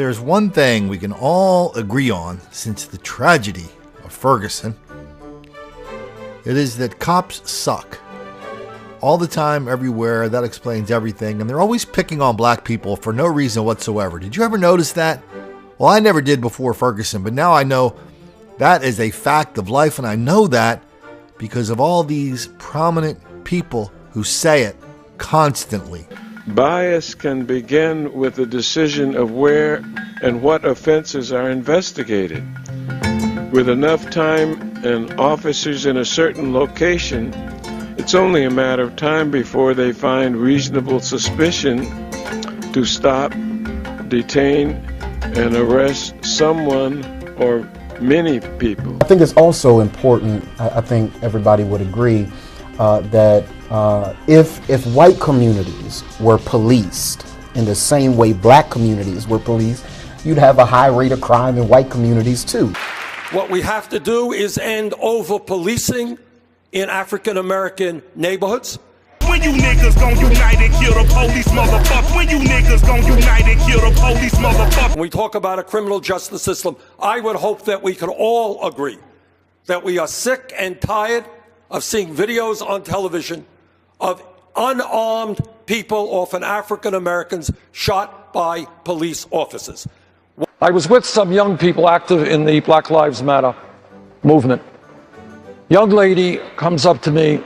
there's one thing we can all agree on since the tragedy of Ferguson, it is that cops suck. All the time, everywhere, that explains everything, and they're always picking on black people for no reason whatsoever. Did you ever notice that? Well, I never did before Ferguson, but now I know that is a fact of life, and I know that because of all these prominent people who say it constantly. Bias can begin with the decision of where and what offenses are investigated. With enough time and officers in a certain location, it's only a matter of time before they find reasonable suspicion to stop, detain, and arrest someone or many people. I think it's also important, I think everybody would agree, that if white communities were policed in the same way black communities were policed, you'd have a high rate of crime in white communities too. What we have to do is end over-policing in African-American neighborhoods. When you niggas gon' unite and kill the police, motherfucker. When you niggas gon' unite and kill the police, motherfucker. When we talk about a criminal justice system, I would hope that we can all agree that we are sick and tired of seeing videos on television of unarmed people, often African Americans, shot by police officers. I was with some young people active in the Black Lives Matter movement. Young lady comes up to me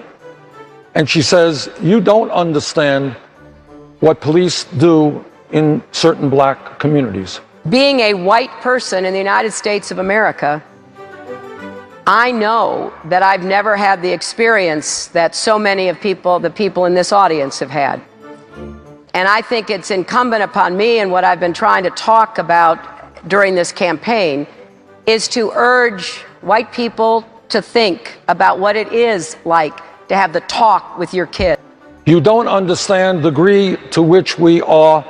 and she says, "You don't understand what police do in certain black communities." Being a white person in the United States of America, I know that I've never had the experience that so many of the people in this audience have had. And I think it's incumbent upon me, and what I've been trying to talk about during this campaign, is to urge white people to think about what it is like to have the talk with your kid. You don't understand the degree to which we are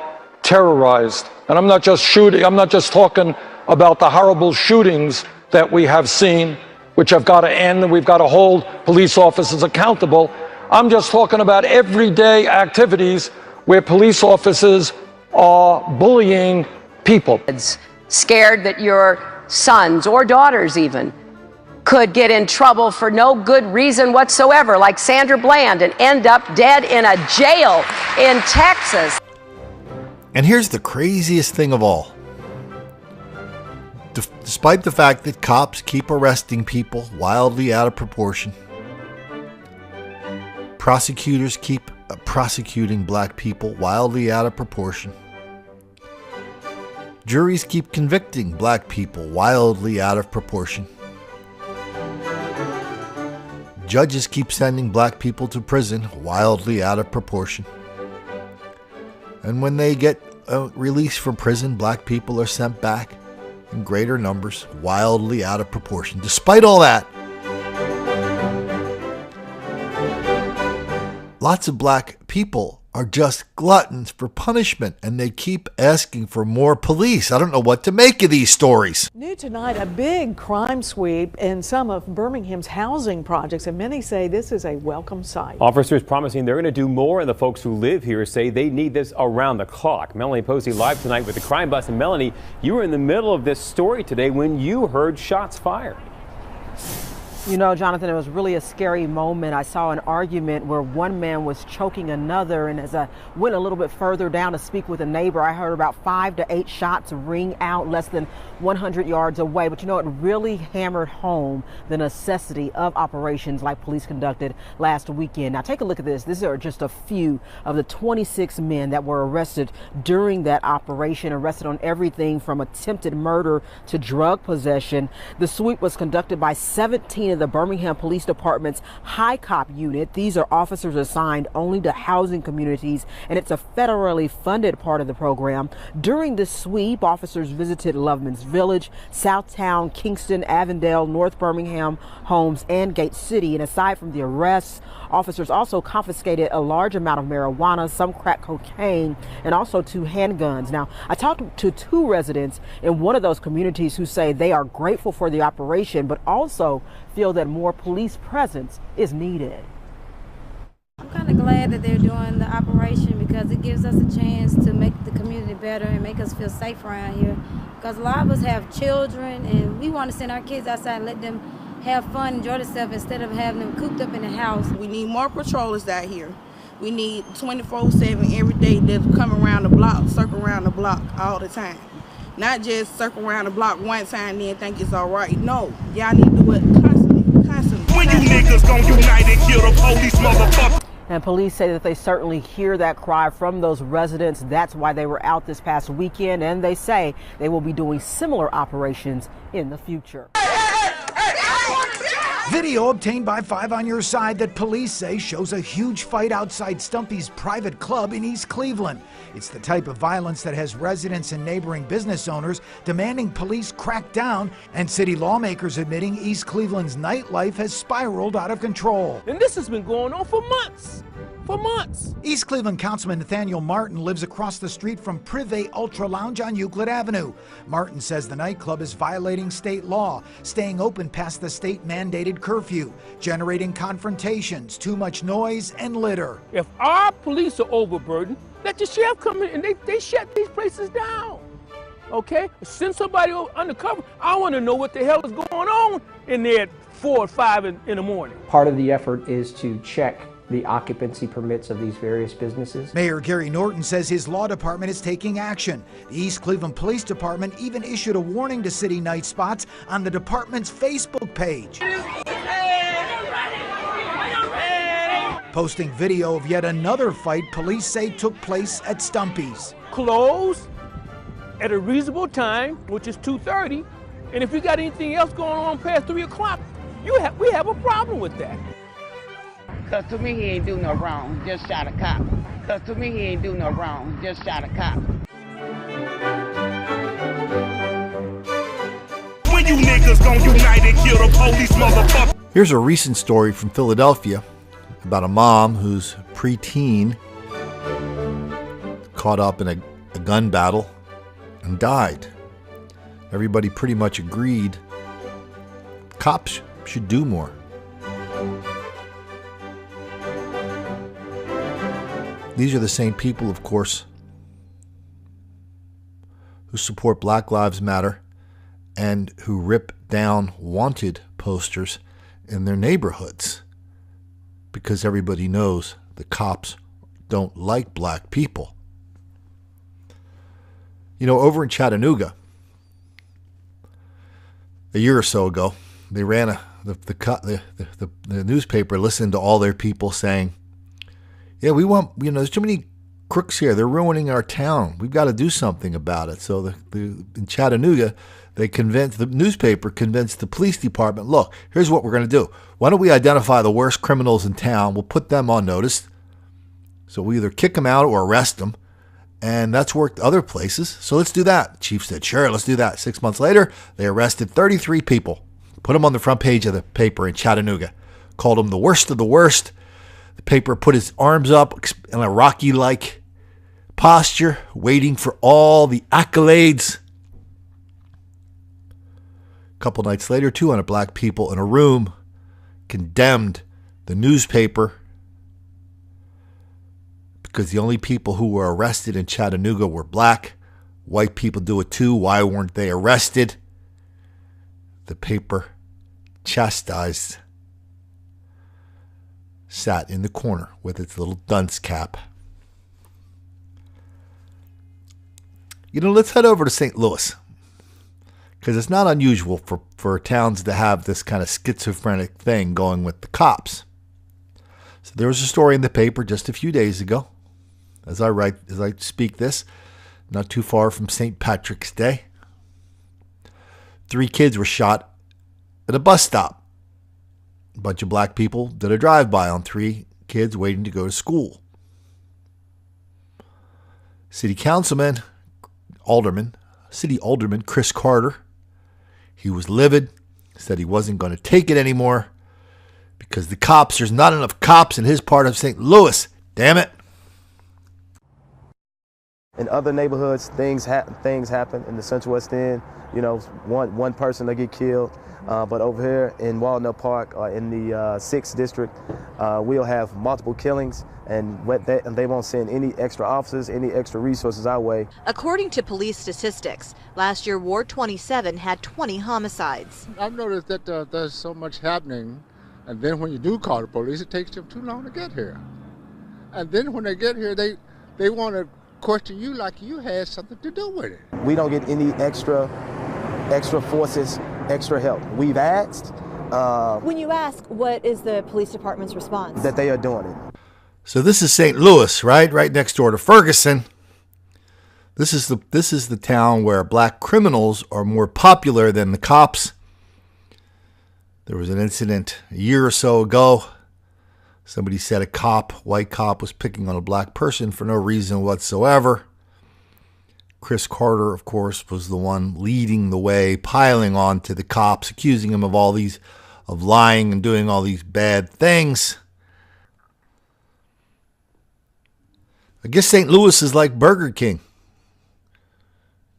terrorized. And I'm not just talking about the horrible shootings that we have seen, which have got to end, and we've got to hold police officers accountable. I'm just talking about everyday activities where police officers are bullying people. Scared that your sons or daughters even could get in trouble for no good reason whatsoever, like Sandra Bland, and end up dead in a jail in Texas. And here's the craziest thing of all. Despite the fact that cops keep arresting people wildly out of proportion, prosecutors keep prosecuting black people wildly out of proportion, juries keep convicting black people wildly out of proportion, judges keep sending black people to prison wildly out of proportion, and when they get released from prison, black people are sent back in greater numbers, wildly out of proportion. Despite all that, lots of black people are just gluttons for punishment, and they keep asking for more police. I don't know what to make of these stories. New tonight, a big crime sweep in some of Birmingham's housing projects, and many say this is a welcome sight. Officers promising they're going to do more, and the folks who live here say they need this around the clock. Melanie Posey live tonight with the crime bus. And Melanie, you were in the middle of this story today when you heard shots fired. You know, Jonathan, it was really a scary moment. I saw an argument where one man was choking another, and as I went a little bit further down to speak with a neighbor, I heard about 5 to 8 shots ring out less than 100 yards away. But you know, it really hammered home the necessity of operations like police conducted last weekend. Now take a look at this. These are just a few of the 26 men that were arrested during that operation, arrested on everything from attempted murder to drug possession. The sweep was conducted by 17 of the Birmingham Police Department's High Cop unit. These are officers assigned only to housing communities, and it's a federally funded part of the program. During the sweep, officers visited Loveman's Village, Southtown, Kingston, Avondale, North Birmingham, Holmes, and Gate City. And aside from the arrests, officers also confiscated a large amount of marijuana, some crack cocaine, and also 2 handguns. Now, I talked to 2 residents in one of those communities who say they are grateful for the operation, but also feel that more police presence is needed. I'm kind of glad that they're doing the operation because it gives us a chance to make the community community better and make us feel safe around here. Because a lot of us have children, and we want to send our kids outside and let them have fun, enjoy themselves, instead of having them cooped up in the house. We need more patrollers out here. We need 24/7 every day that come around the block, circle around the block all the time. Not just circle around the block one time and then think it's all right. No, y'all need to do it constantly. When you niggas gon' unite and kill the police, motherfucker. And police say that they certainly hear that cry from those residents. That's why they were out this past weekend, and they say they will be doing similar operations in the future. Video obtained by 5 on Your Side that police say shows a huge fight outside Stumpy's private club in East Cleveland. It's the type of violence that has residents and neighboring business owners demanding police crack down, and city lawmakers admitting East Cleveland's nightlife has spiraled out of control. And this has been going on for months. For months. East Cleveland Councilman Nathaniel Martin lives across the street from Privé Ultra Lounge on Euclid Avenue. Martin says the nightclub is violating state law, staying open past the state-mandated curfew, generating confrontations, too much noise, and litter. If our police are overburdened, let the sheriff come in and they shut these places down. Okay? Send somebody undercover. I want to know what the hell is going on in there at 4 or 5 in the morning. Part of the effort is to check the occupancy permits of these various businesses. Mayor Gary Norton says his law department is taking action. The East Cleveland Police Department even issued a warning to city night spots on the department's Facebook page. Posting video of yet another fight police say took place at Stumpy's. Close at a reasonable time, which is 2:30, and if you got anything else going on past 3 o'clock, we have a problem with that. Cause to me he ain't do no wrong, just shot a cop. Cause to me he ain't do no wrong, just shot a cop. When you niggas gon' unite and kill the police, motherfucker. Here's a recent story from Philadelphia about a mom whose preteen caught up in a gun battle and died. Everybody pretty much agreed cops should do more. These are the same people, of course, who support Black Lives Matter and who rip down wanted posters in their neighborhoods because everybody knows the cops don't like black people. You know, over in Chattanooga, a year or so ago, they ran the newspaper listened to all their people saying, yeah, we want, there's too many crooks here. They're ruining our town. We've got to do something about it. So in Chattanooga, the newspaper convinced the police department, look, here's what we're going to do. Why don't we identify the worst criminals in town? We'll put them on notice. So we either kick them out or arrest them. And that's worked other places. So let's do that. The chief said, sure, let's do that. 6 months later, they arrested 33 people, put them on the front page of the paper in Chattanooga, called them the worst of the worst. The paper put his arms up in a Rocky-like posture, waiting for all the accolades. A couple nights later, 200 black people in a room condemned the newspaper because the only people who were arrested in Chattanooga were black. White people do it too. Why weren't they arrested? The paper chastised, sat in the corner with its little dunce cap. Let's head over to St. Louis, because it's not unusual for towns to have this kind of schizophrenic thing going with the cops. So there was a story in the paper just a few days ago, as I speak this, not too far from St. Patrick's Day. 3 kids were shot at a bus stop. A bunch of black people did a drive-by on 3 kids waiting to go to school. City Alderman Chris Carter, he was livid, said he wasn't going to take it anymore because there's not enough cops in his part of St. Louis. Damn it. In other neighborhoods, things happen in the Central West End. You know, one person will get killed. But over here in Walnut Park, in the 6th District, we'll have multiple killings, and they won't send any extra officers, any extra resources our way. According to police statistics, last year Ward 27 had 20 homicides. I've noticed that there's so much happening, and then when you do call the police, it takes them too long to get here. And then when they get here, they want to question you like you had something to do with it. We don't get any extra forces, extra help. We've asked. When you ask, what is the police department's response? That they are doing it. So this is St. Louis, right? Right next door to Ferguson. This is the town where black criminals are more popular than the cops. There was an incident a year or so ago. Somebody said white cop was picking on a black person for no reason whatsoever. Chris Carter, of course, was the one leading the way, piling on to the cops, accusing him of of lying and doing all these bad things. I guess St. Louis is like Burger King.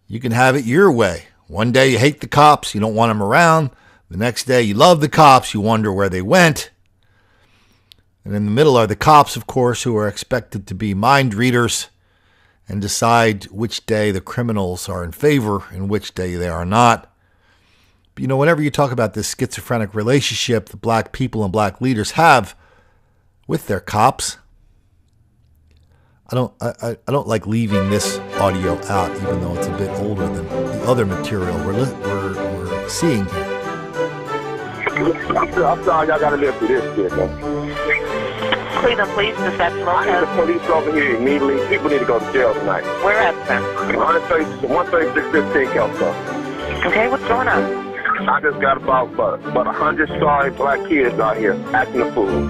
You can have it your way. One day you hate the cops, you don't want them around. The next day you love the cops, you wonder where they went. And in the middle are the cops, of course, who are expected to be mind readers and decide which day the criminals are in favor and which day they are not. But, you know, whenever you talk about this schizophrenic relationship that black people and black leaders have with their cops, I don't like leaving this audio out, even though it's a bit older than the other material we're seeing here. I'm sorry, y'all gotta live through this shit, man. Cleveland Police, dispatch local. I need the police over here immediately. People need to go to jail tonight. Where at, sir? 13615 Kelso. Okay, what's going on? I just got about 100 sorry black kids out here acting a fool.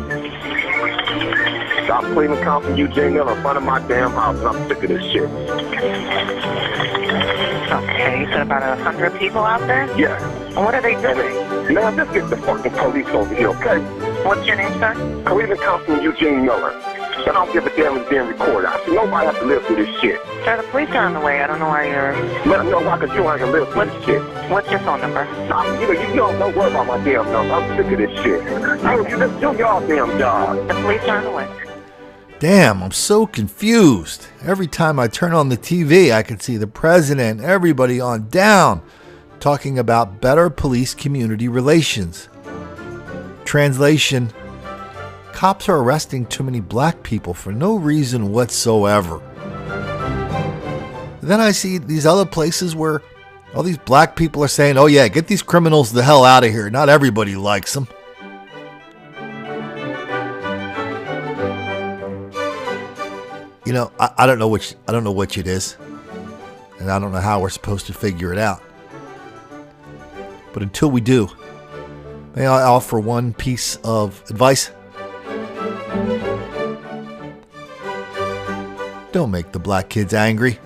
South Cleveland Council, Eugene Miller, in front of my damn house, and I'm sick of this shit. Okay, you said about 100 people out there? Yeah. And what are they doing? Man, just get the fucking police over here, okay? What's your name, sir? Cleveland Council, Eugene Miller. I don't give a damn if it's being recorded. I said nobody has to live through this shit. Sir, the police are on the way. I don't know why you're... Man, no, why? Because you ain't gonna live through this shit. What's your phone number? You don't worry about my damn number. I'm sick of this shit. You just do your damn job. The police are on the way. Damn, I'm so confused. Every time I turn on the TV, I can see the president, everybody on down, talking about better police-community relations. Translation: cops are arresting too many black people for no reason whatsoever. Then I see these other places where all these black people are saying, oh yeah, get these criminals the hell out of here. Not everybody likes them. You know, I don't know which it is, and I don't know how we're supposed to figure it out. But until we do, may I offer one piece of advice? Don't make the black kids angry.